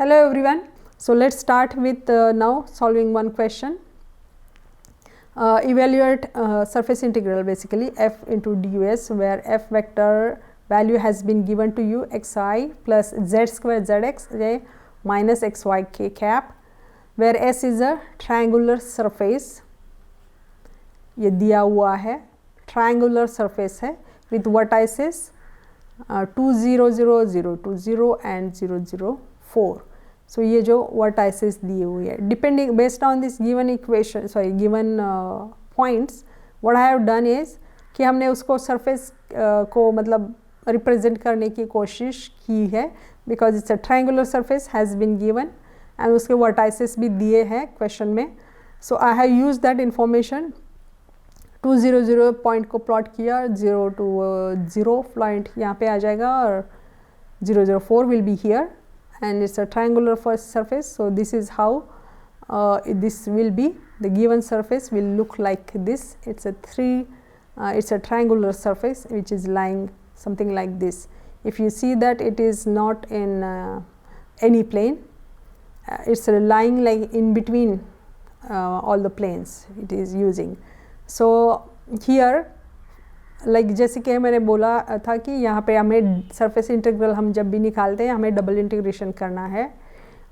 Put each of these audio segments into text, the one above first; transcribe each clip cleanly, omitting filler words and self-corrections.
Hello everyone. So let's start with now solving one question. Evaluate surface integral, basically f into ds, where f vector value has been given to you xi plus z square zx minus xy k cap, where s is a triangular surface. ये दिया हुआ है, triangular surface है with vertices 2 0 0 0 2 0 and 0 0 4. So ये जो vertices दिए हुए हैं, depending based on this given equation, sorry given points, what I have done is कि हमने उसको surface को मतलब represent करने की कोशिश की है, because it's a triangular surface has been given and उसके vertices भी दिए हैं question में. So I have used that information. 2 0 0 point को प्लॉट किया, 0 to 0 पॉइंट यहाँ पे आ जाएगा और 0 0 4 will be here and it's a triangular first surface. So this is how this will be, the given surface will look like this. It's a triangular surface which is lying something like this. If you see that it is not in any plane, it's lying like in between all the planes it is using. So here like जैसे कि मैंने बोला था कि यहाँ पे हमें surface integral हम जब भी निकालते हैं हमें डबल इंटीग्रेशन करना है,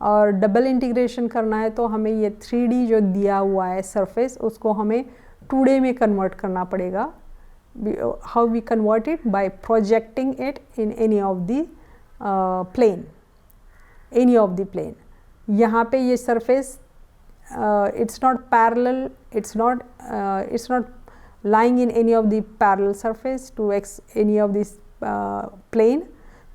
और डबल इंटीग्रेशन करना है तो हमें ये 3D जो दिया हुआ है सरफेस उसको हमें 2D में कन्वर्ट करना पड़ेगा. How we convert it? By projecting it in any of the plane, any of the plane. यहाँ पे ये surface it's not parallel, it's not lying in any of the parallel surface to any of this plane,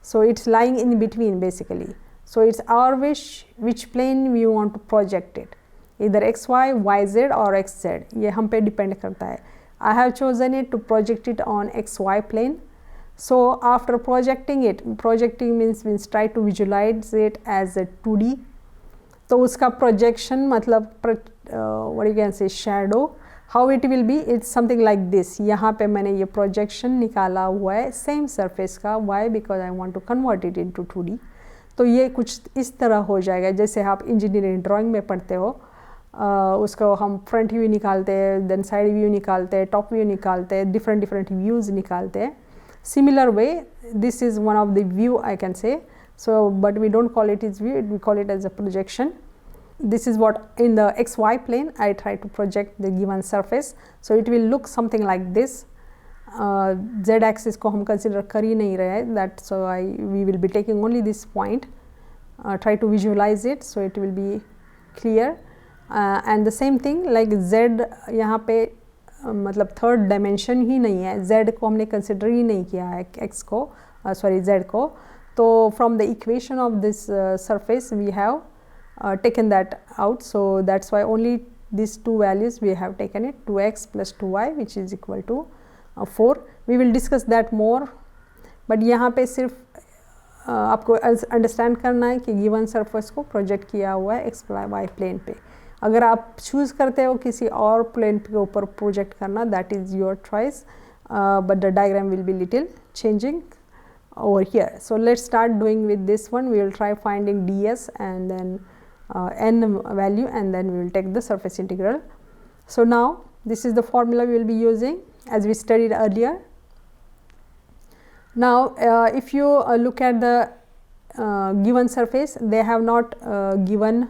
so it's lying in between basically. So it's our wish which plane we want to project it, either xy, yz or xz, ये हम पे depend करता है. I have chosen it to project it on xy plane. So after projecting means try to visualize it as a 2D. तो उसका projection मतलब what you can say shadow, how it will be, it's something like this. यहाँ पे मैंने ये projection निकाला हुआ है same surface का. Why? Because I want to convert it into 2D. तो ये कुछ इस तरह हो जाएगा जैसे आप इंजीनियरिंग ड्राइंग में पढ़ते हो. उसको हम फ्रंट व्यू निकालते हैं, देन साइड व्यू निकालते हैं, टॉप व्यू निकालते हैं, डिफरेंट व्यूज़ निकालते हैं. Similar way, this is one of the view I can say. So but we don't call it as view, we call it as a projection. This is what in the xy plane I try to project the given surface. So it will look something like this. Z axis को हम consider कर ही नहीं रहे, that's why we will be taking only this point. Try to visualize it so it will be clear. And the same thing like Z यहाँ पे मतलब third dimension ही नहीं है, Z को हमने कंसिडर ही नहीं किया है x को, सॉरी Z को. तो from the equation of this surface we have taken that out. So that's why only these two values we have taken it, 2x plus 2y which is equal to 4. We will discuss that more, but यहाँ पे सिर्फ आपको understand करना है कि given surface को project किया हुआ है एक्स वाई प्लेन पे. अगर आप चूज़ करते हो किसी और प्लेन के ऊपर प्रोजेक्ट करना, that is your choice, but the diagram will be little changing over here. So let's start doing with this one. We will try finding ds and then n value, and then we will take the surface integral. So now this is the formula we will be using as we studied earlier. Now if you look at the given surface, they have not given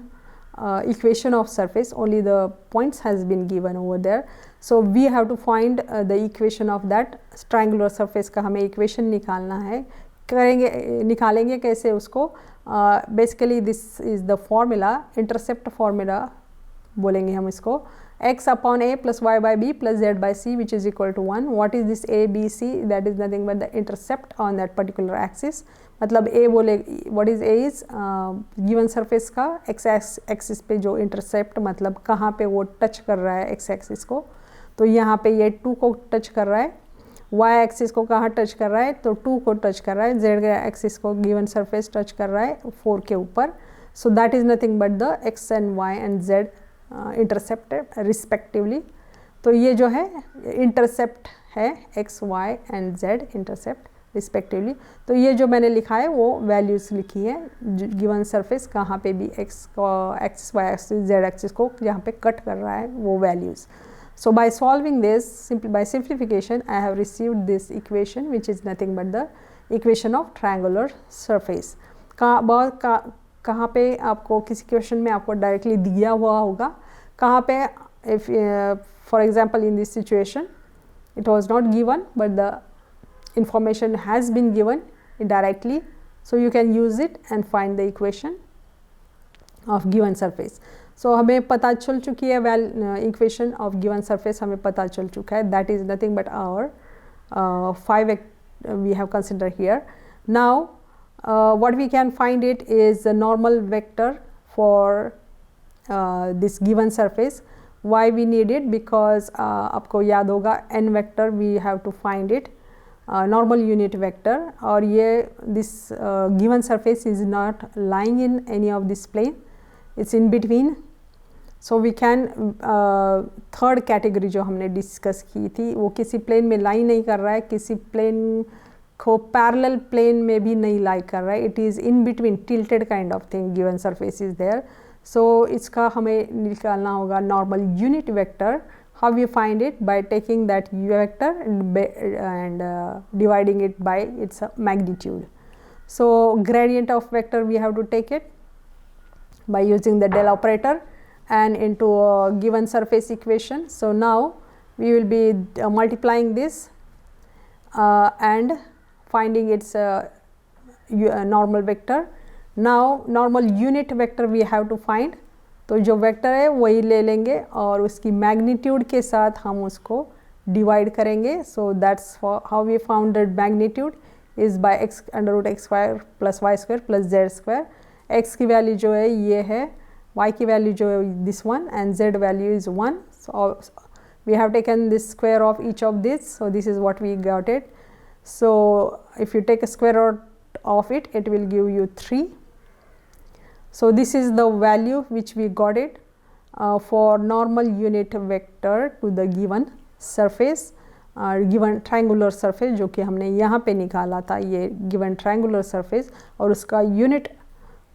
equation of surface, only the points has been given over there. So we have to find the equation of that triangular surface का हमें equation निकालना है. निकालेंगे कैसे उसको? Basically this is the formula, intercept formula बोलेंगे हम इसको. x upon a plus y by b plus z by c which is equal to 1. What is this a b c? That is nothing but the intercept on that particular axis. मतलब a बोले, what is a is given surface का x axis पे जो intercept मतलब कहाँ पे वो touch कर रहा है x axis को. तो यहाँ पे ये 2 को टच कर रहा है, y एक्सिस को कहाँ टच कर रहा है? तो 2 को टच कर रहा है, z एक्सिस को गिवन सरफेस टच कर रहा है 4 के ऊपर. So that is nothing but the x and y and z intercepted respectively. तो ये जो है इंटरसेप्ट है x y and z intercept respectively. तो ये जो मैंने लिखा है वो वैल्यूज़ लिखी है गिवन सरफेस कहाँ पे भी x axis y axis z axis को जहाँ पे कट कर रहा है वो values. So by solving this, simply by simplification, I have received this equation which is nothing but the equation of triangular surface. कहाँ पे आपको किसी क्वेश्चन में आपको डायरेक्टली दिया हुआ होगा, कहाँ पे if for example in this situation it was not given but the information has been given directly, so you can use it and find the equation of given surface. So हमें पता चल चुकी है इक्वेशन ऑफ गिवन सरफेस हमें पता चल चुका है, that is nothing but our 5 we have consider here. Now what we can find it is the normal vector for this given surface. Why we need it? Because आपको याद होगा n vector we have to find it, normal unit vector, और ये this given surface is not lying in any of this plane, it's in between. So we can third category जो हमने discuss की थी वो किसी प्लेन में लाई नहीं कर रहा है, किसी प्लेन को पैरेलल प्लेन में भी नहीं लाई कर रहा है, it is in between tilted kind of thing, given surface is there. So इसका हमें निकालना होगा normal unit vector. How we find it? By taking that u vector and dividing it by its magnitude. So gradient of vector we have to take it by using the del operator and into a given surface equation. So now we will be multiplying this and finding its normal vector. Now normal unit vector we have to find. तो जो vector है वही ले लेंगे और उसकी magnitude के साथ हम उसको डिवाइड करेंगे. So that's how we found that magnitude is by x under root x square plus y square plus z square. x की वैल्यू जो है ये है, y की वैल्यू जो है this one and z value is 1. So we have taken this square of each of this, so this is what we got it. So if you take a square root of it, it will give you 3. So this is the value which we got it for normal unit vector to the given surface, given triangular surface जो कि हमने यहाँ पे निकाला था, ये given triangular surface, और उसका unit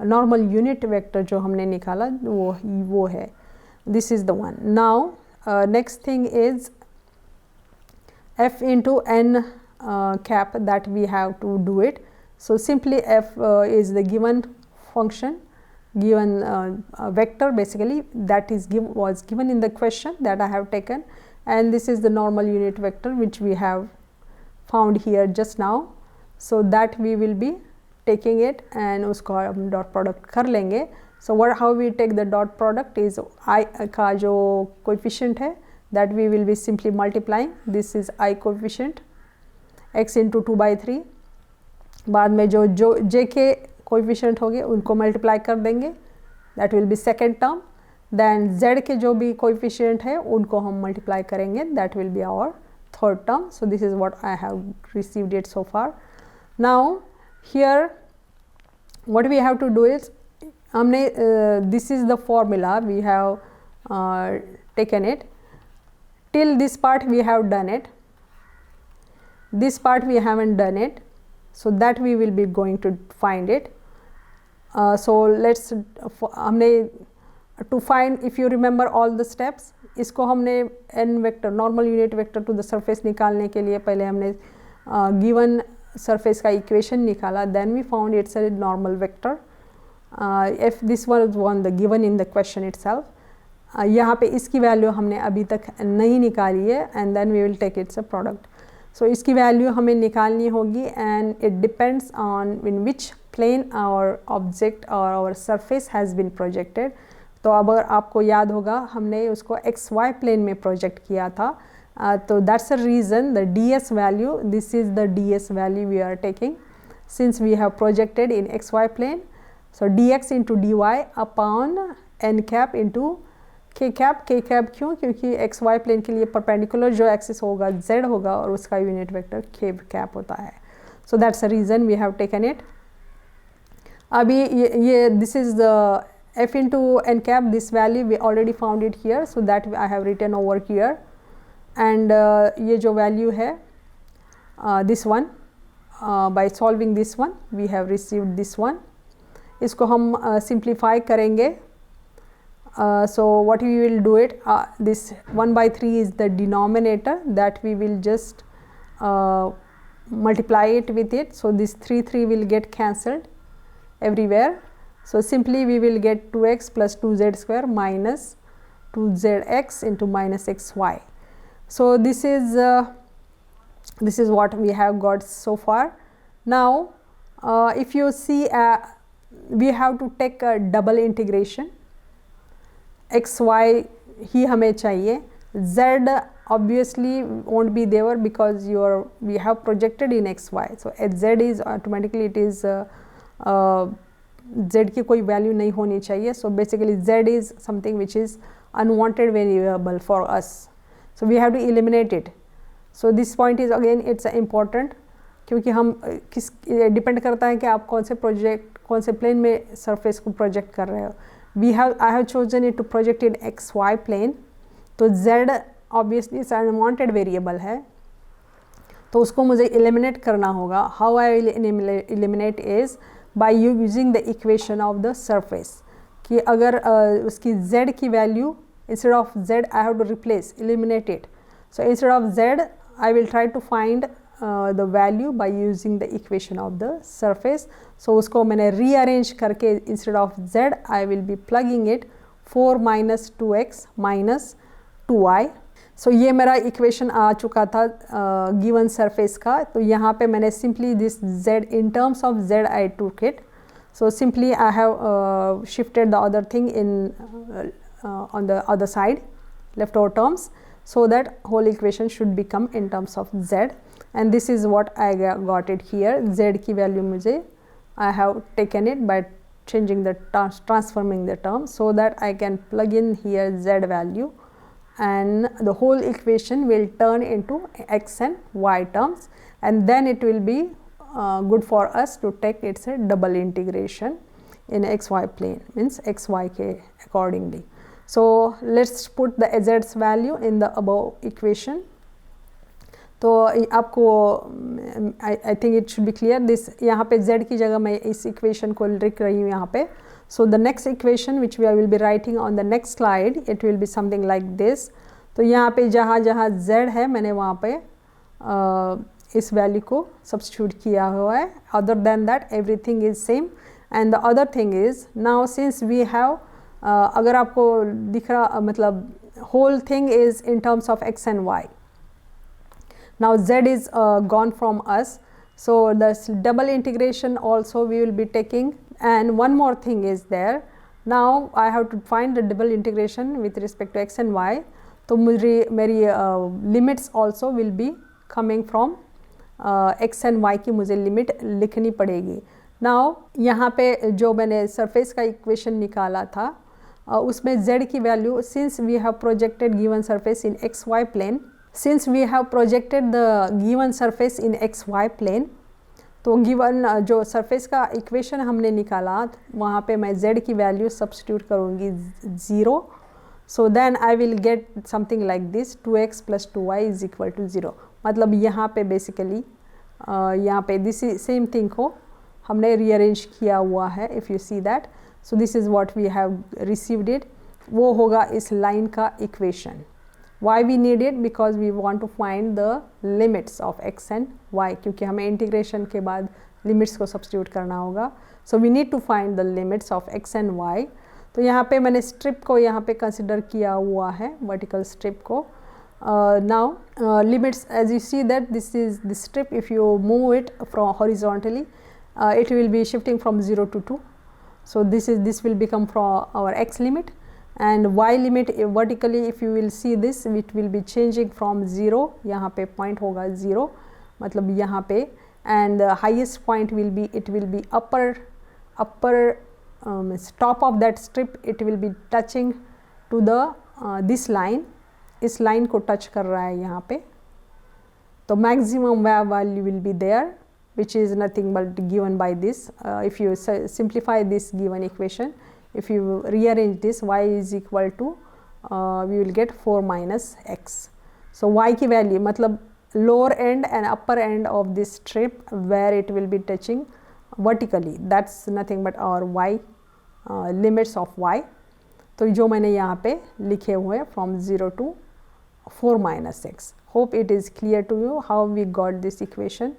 नॉर्मल यूनिट वेक्टर जो हमने निकाला वो है. This is the one. Now next thing is f into n cap that we have to do it. So simply f is the given function, given vector basically that is was given in the question that I have taken, and this is the normal unit vector which we have found here just now. So that we will be taking it and उसको हम dot product कर लेंगे. So what how we take the dot product is I का जो coefficient है that we will be simply multiplying. This is I coefficient x into 2/3. बाद में जो j के कोएफिशिएंट होंगे उनको मल्टीप्लाई कर देंगे, that will be second term. Then z के जो भी कोएफिशिएंट है उनको हम मल्टीप्लाई करेंगे, that will be our third term. So this is what I have received it so far. Now here what we have to do is हमने this is the formula we have taken it. Till this part we have done it, this part we haven't done it, so that we will be going to find it. So let's हमने to find, if you remember all the steps, इसको हमने n vector normal unit vector to the surface निकालने के लिए पहले हमने given surface का equation निकाला, then we found it's a normal vector. If this was one the given in the question itself, यहाँ पे इसकी वैल्यू हमने अभी तक नहीं निकाली है, and then we will take its a product. So इसकी वैल्यू हमें निकालनी होगी and it depends on in which plane our object or our surface has been projected. तो अब अगर आपको याद होगा हमने उसको XY plane में project किया था. So that's the reason the ds value, this is the ds value we are taking since we have projected in xy plane. So dx into dy upon n cap into k cap. k cap क्यों? क्योंकि xy plane के लिए perpendicular जो axis होगा z होगा और उसका unit vector k cap होता है. So that's the reason we have taken it. अभी ये this is the f into n cap, this value we already found it here, so that I have written over here. And ये जो value है this one by solving this one we have received this one. इसको हम simplify करेंगे. So what we will do it, this 1/3 is the denominator that we will just multiply it with it. So this 3 will get cancelled everywhere. So simply we will get 2x plus 2z square minus 2zx into minus xy. So this is what we have got so far. Now if you see we have to take a double integration. xy ही हमें चाहिए, z obviously won't be there because we have projected in xy. So z is automatically it is z की कोई value नहीं होनी चाहिए. So basically z is something which is unwanted variable for us. So we have to eliminate it. So this point is again it's important क्योंकि हम किस depend करता है कि आप कौन से प्लेन में सरफेस को प्रोजेक्ट कर रहे हो. I have chosen it to project in xy plane. तो z obviously is unwanted variable है, तो उसको मुझे eliminate करना होगा. How I will eliminate is by using the equation of the surface. कि अगर उसकी z की value instead of z I have to replace, eliminate it. So instead of z I will try to find the value by using the equation of the surface. So उसको मैंने rearrange करके instead of z I will be plugging it 4 minus 2x minus 2y. So ये मेरा equation आ चुका था given surface का. तो यहाँ पे मैंने simply this z in terms of z I took it. So simply I have shifted the other thing in on the other side, leftover terms, so that whole equation should become in terms of z. And this is what I got it here. Z की value मुझे I have taken it by changing the transforming the term so that I can plug in here z value, and the whole equation will turn into x and y terms, and then it will be good for us to take its a double integration in xy plane, means xyk accordingly. So let's put the z's value in the above equation. तो आपको I think it should be clear this यहाँ पे z की जगह मैं इस equation को लिख रही हूँ यहाँ पे. So the next equation which we will be writing on the next slide, it will be something like this. तो यहाँ पे जहाँ जहाँ z है मैंने वहाँ पे इस value को substitute किया हुआ है. Other than that everything is same. And the other thing is now since we have अगर आपको दिख रहा मतलब whole thing is in terms of x and y. Now z is gone from us, so this double integration also we will be taking. And one more thing is there, now I have to find the double integration with respect to x and y. तो मुझे मेरी limits also will be coming from x and y की मुझे limit लिखनी पड़ेगी. Now यहाँ पे जो मैंने surface का equation निकाला था उसमें z की value, since we have projected given surface in xy plane, since we have projected the given surface in xy plane, तो given जो surface का equation हमने निकाला वहाँ पे मैं z की value substitute करूँगी 0. So then I will get something like this, 2x plus 2y is equal to 0. मतलब यहाँ पे basically यहाँ पे this same thing को हमने rearrange किया हुआ है. If you see that, so this is what we have received it. वो होगा इस line का equation. Why we need it? Because we want to find the limits of x and y, क्योंकि हमें integration के बाद limits को substitute करना होगा. So we need to find the limits of x and y. तो यहाँ पे मैंने strip को यहाँ पे consider किया हुआ है, vertical strip को. Now limits, as you see that this is the strip, if you move it from horizontally, it will be shifting from 0 to 2. So this will become from our x limit. And y limit vertically if you will see this, it will be changing from 0, यहाँ पे point होगा 0, मतलब यहाँ पे, and the highest point will be, it will be upper top of that strip, it will be touching to the this line, इस line को touch कर रहा है यहाँ पे. तो maximum value will be there, which is nothing but given by this. If you simplify this given equation, if you rearrange this, y is equal to we will get 4 minus x. So y की value मतलब lower end and upper end of this strip where it will be touching vertically. That's nothing but our y limits of y. तो जो मैंने यहाँ पे लिखे हुए from 0 to 4 minus x. Hope it is clear to you how we got this equation.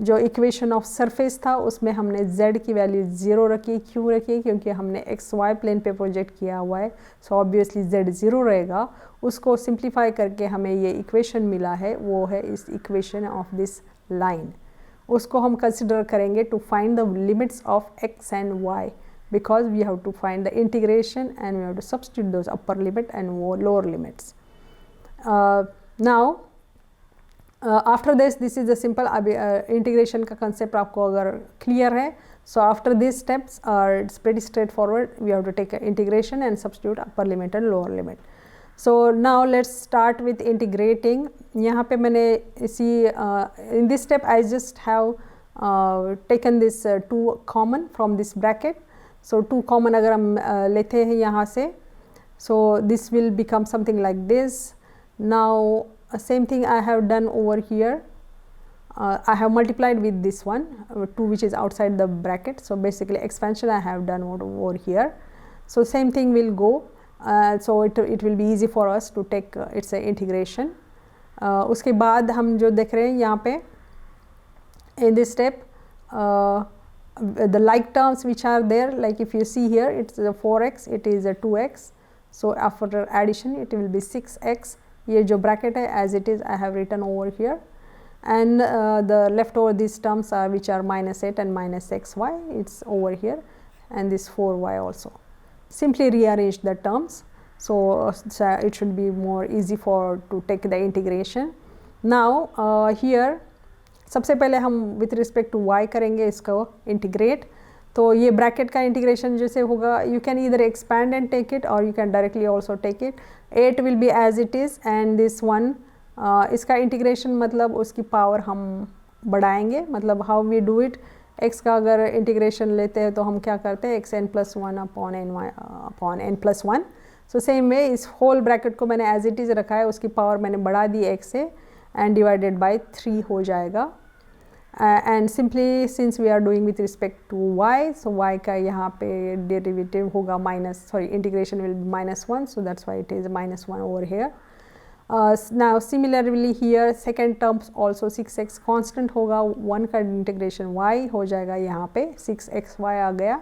जो equation of surface था उसमें हमने z की वैल्यू 0 रखी. क्यों रखी? क्योंकि हमने एक्स वाई प्लेन पे प्रोजेक्ट किया हुआ है, सो ऑब्वियसली z 0 रहेगा. उसको सिंप्लीफाई करके हमें ये इक्वेशन मिला है, वो है इस इक्वेशन ऑफ दिस लाइन. उसको हम कंसिडर करेंगे to find the limits of x and y, because we have to find the integration and we have to substitute those upper limit and lower limits. Now after this is the simple integration का concept आपको अगर clear है, so after these steps it's pretty straightforward. We have to take integration and substitute upper limit and lower limit. So now let's start with integrating. यहाँ पे मैंने इसी in this step I just have taken this 2 common from this bracket. So 2 common अगर हम लेते हैं यहाँ से, so this will become something like this. Now same thing I have done over here. I have multiplied with this one 2 which is outside the bracket. So basically expansion I have done over here. So same thing will go. So it will be easy for us to take its integration. उसके बाद हम जो देख रहे हैं यहाँ पे in this step the like terms which are there, like if you see here it's a 4x, it is a 2x, so after addition it will be 6x. ये जो bracket है as it is I have written over here, and the leftover these terms are which are minus 8 and minus xy, it's over here, and this 4y also. Simply rearrange the terms, so it should be more easy for to take the integration. Now here सबसे पहले हम with respect to y करेंगे इसको integrate. तो ये bracket का integration जैसे होगा, you can either expand and take it और you can directly also take it. 8 will be as it is and this one, इसका इंटीग्रेशन मतलब उसकी पावर हम बढ़ाएंगे. मतलब how we do it, x का अगर इंटीग्रेशन लेते हैं तो हम क्या करते हैं, xn+1 upon n+1. So same way इस होल ब्रैकेट को मैंने एज इट इज़ रखा है, उसकी पावर मैंने बढ़ा दी x से and divided by 3 हो जाएगा. And simply since we are doing with respect to y, so y का यहाँ पे derivative होगा integration will be -1, so that's why it is -1 over here. Now similarly here second terms also 6x constant होगा, 1 का integration y हो जाएगा, यहाँ पे 6xy आ गया.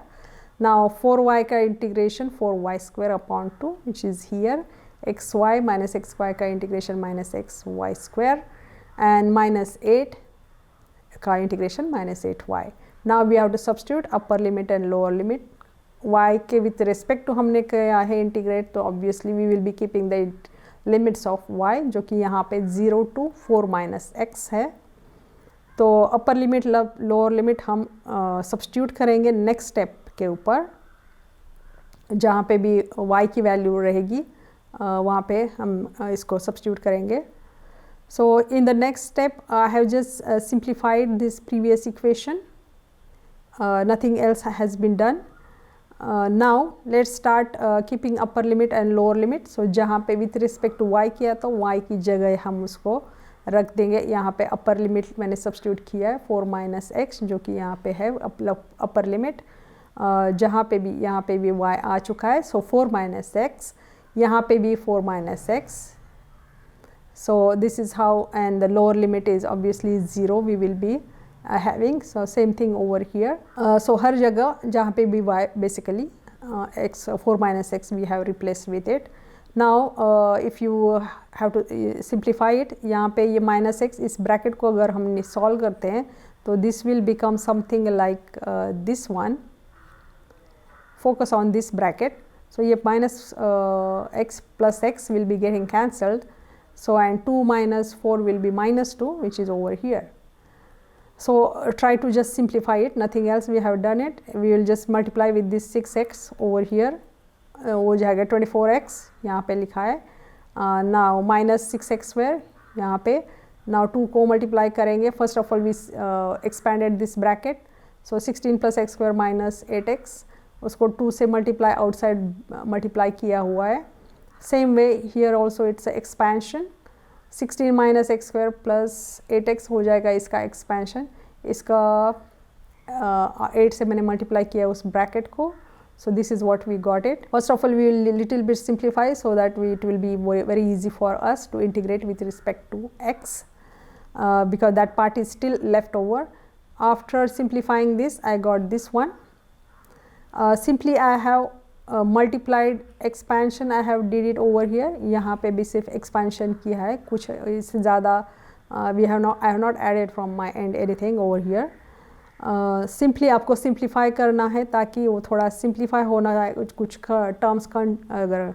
Now 4y का integration 4y square upon 2 which is here, xy minus xy का integration minus xy square, and minus 8 का integration minus 8y. Now we have to substitute upper limit and lower limit. y के with respect to हमने किया है integrate, तो obviously we will be keeping the limits of y जो कि यहाँ पे 0 to 4 minus x है. तो upper limit lower limit हम substitute करेंगे next step के ऊपर, जहाँ पे भी y की वैल्यू रहेगी वहाँ पे हम इसको सब्स्टिट्यूट करेंगे. So in the next step I have just simplified this previous equation. Nothing else has been done. Now let's start keeping upper limit and lower limit. So जहाँ पे with respect to y किया तो y की जगह हम उसको रख देंगे. यहाँ पे upper limit मैंने substitute किया है 4 minus x जो कि यहाँ पे है upper limit. जहाँ पे भी यहाँ पे भी y आ चुका है, so 4 minus x, यहाँ पे भी 4 minus x. So this is how, and the lower limit is obviously 0 we will be having. So same thing over here. So हर जगह जहाँ पे भी y basically x 4 minus x we have replaced with it. Now if you have to simplify it, यहाँ पे ये minus x इस bracket को अगर हम solve करते हैं तो this will become something like this one. Focus on this bracket. So ये minus x plus x will be getting cancelled. So and 2 minus 4 will be minus 2 which is over here. So try to just simplify it, nothing else we have done it. We will just multiply with this 6x over here. हो जाएगा 24x, यहाँ पे लिखा है. Now minus 6x square यहाँ पे. Now 2 को multiply करेंगे. First of all we expanded this bracket. So 16 plus x square minus 8x. उसको 2 से multiply outside multiply किया हुआ है. Same way here also it's an expansion. 16 minus x square plus 8x हो जाएगा इसका एक्सपेंशन, इसका 8 से मैंने मल्टीप्लाई किया उस ब्रैकेट को. So this is what we got it. First of all, we will little bit simplify so that it will be very easy for us to integrate with respect to x, because that part is still left over. After simplifying this, I got this one. Simply I have multiplied expansion, I have did it over here. यहाँ पे भी सिर्फ expansion किया है, कुछ इससे ज़्यादा I have not added from my end anything over here. Simply आपको सिंप्लीफाई करना है ताकि वो थोड़ा सिंप्लीफाई होना है, कुछ टर्म्स अगर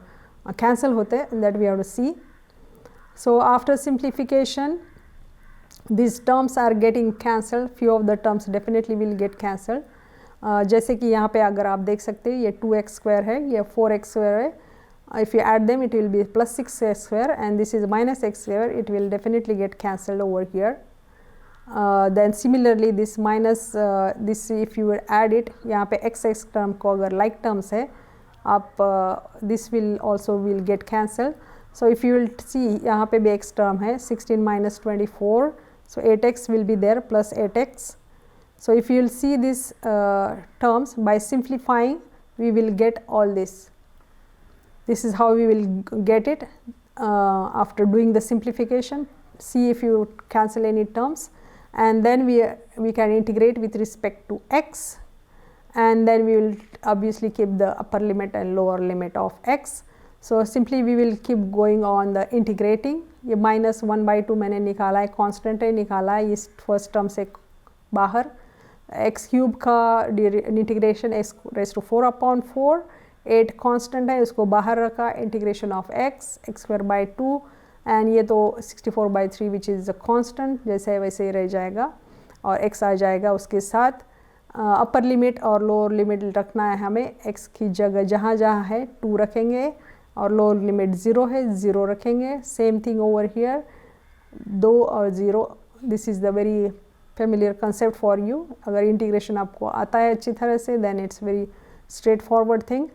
कैंसिल होते that we have to see. So after simplification these terms are getting cancelled, few of the terms definitely will get cancelled. जैसे कि यहाँ पे अगर आप देख सकते हैं ये 2x square है, ये 4x square है. If you add them it will be plus 6x square and this is minus x square, it will definitely get cancelled over here. Then similarly this minus this if you add it, यहाँ पे x term को अगर like terms है आप this will also will get cancelled. So if you will see यहाँ पे भी x term है 16 minus 24, so 8x will be there plus 8x. So if you will see these terms, by simplifying we will get all this. This is how we will get it after doing the simplification. See if you cancel any terms, and then we can integrate with respect to x, and then we will obviously keep the upper limit and lower limit of x. So simply we will keep going on the integrating. ये minus 1/2 मैंने निकाला है, constant है निकाला है इस first term से बाहर. x cube का integration x raised to 4/4, 8 constant है उसको बाहर रखा, integration of x square by 2, and ये तो 64/3 विच इज़ अ कांस्टेंट, जैसे वैसे ही रह जाएगा और x आ जाएगा उसके साथ. अपर लिमिट और लोअर लिमिट रखना है हमें, x की जगह जहाँ जहाँ है 2 रखेंगे और लोअर लिमिट 0 है 0 रखेंगे. सेम थिंग ओवर हियर 2 और 0. This is the very familiar concept for you. अगर इंटीग्रेशन आपको आता है अच्छी तरह से then it's very straightforward thing.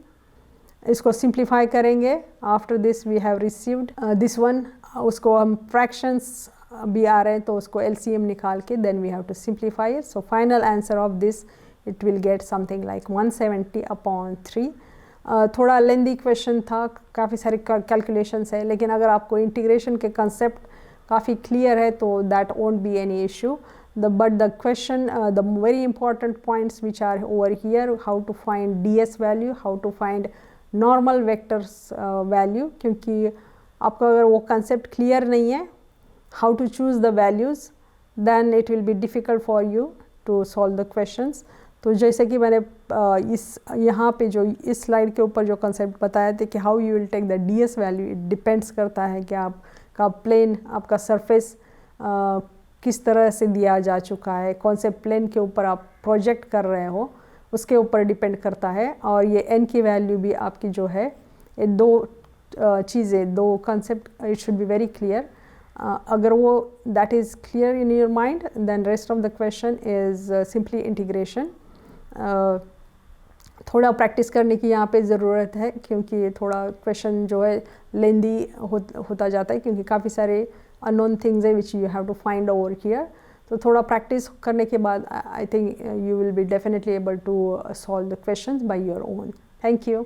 इसको सिंप्लीफाई करेंगे. After this we have received this one, उसको हम फ्रैक्शंस भी आ रहे हैं तो उसको LCM निकाल के then we have to simplify it. So final answer of this it will get something like 170/3. थोड़ा लेंदी क्वेश्चन था, काफ़ी सारे कैलकुलेशंस है, लेकिन अगर आपको इंटीग्रेशन के कंसेप्ट काफ़ी क्लियर है तो that won't be any issue. But the question, the very important points which are over here, how to find ds value, how to find normal vectors value, क्योंकि आपका अगर वो concept clear नहीं है, how to choose the values, then it will be difficult for you to solve the questions. तो जैसे कि मैंने इस यहाँ पे जो इस स्लाइड के ऊपर जो concept बताया था कि how you will take the ds value, it depends करता है कि आपका plane, आपका surface किस तरह से दिया जा चुका है, कौन से प्लेन के ऊपर आप प्रोजेक्ट कर रहे हो उसके ऊपर डिपेंड करता है. और ये n की वैल्यू भी आपकी जो है, ये दो चीज़ें, दो concept, it should be very clear. अगर वो that is clear in your mind then rest of the question is simply integration. थोड़ा प्रैक्टिस करने की यहाँ पे ज़रूरत है क्योंकि थोड़ा क्वेश्चन जो है लेंदी होता जाता है क्योंकि काफ़ी सारे unknown things which you have to find over here. तो थोड़ा practice करने के बाद I think you will be definitely able to solve the questions by your own. Thank you.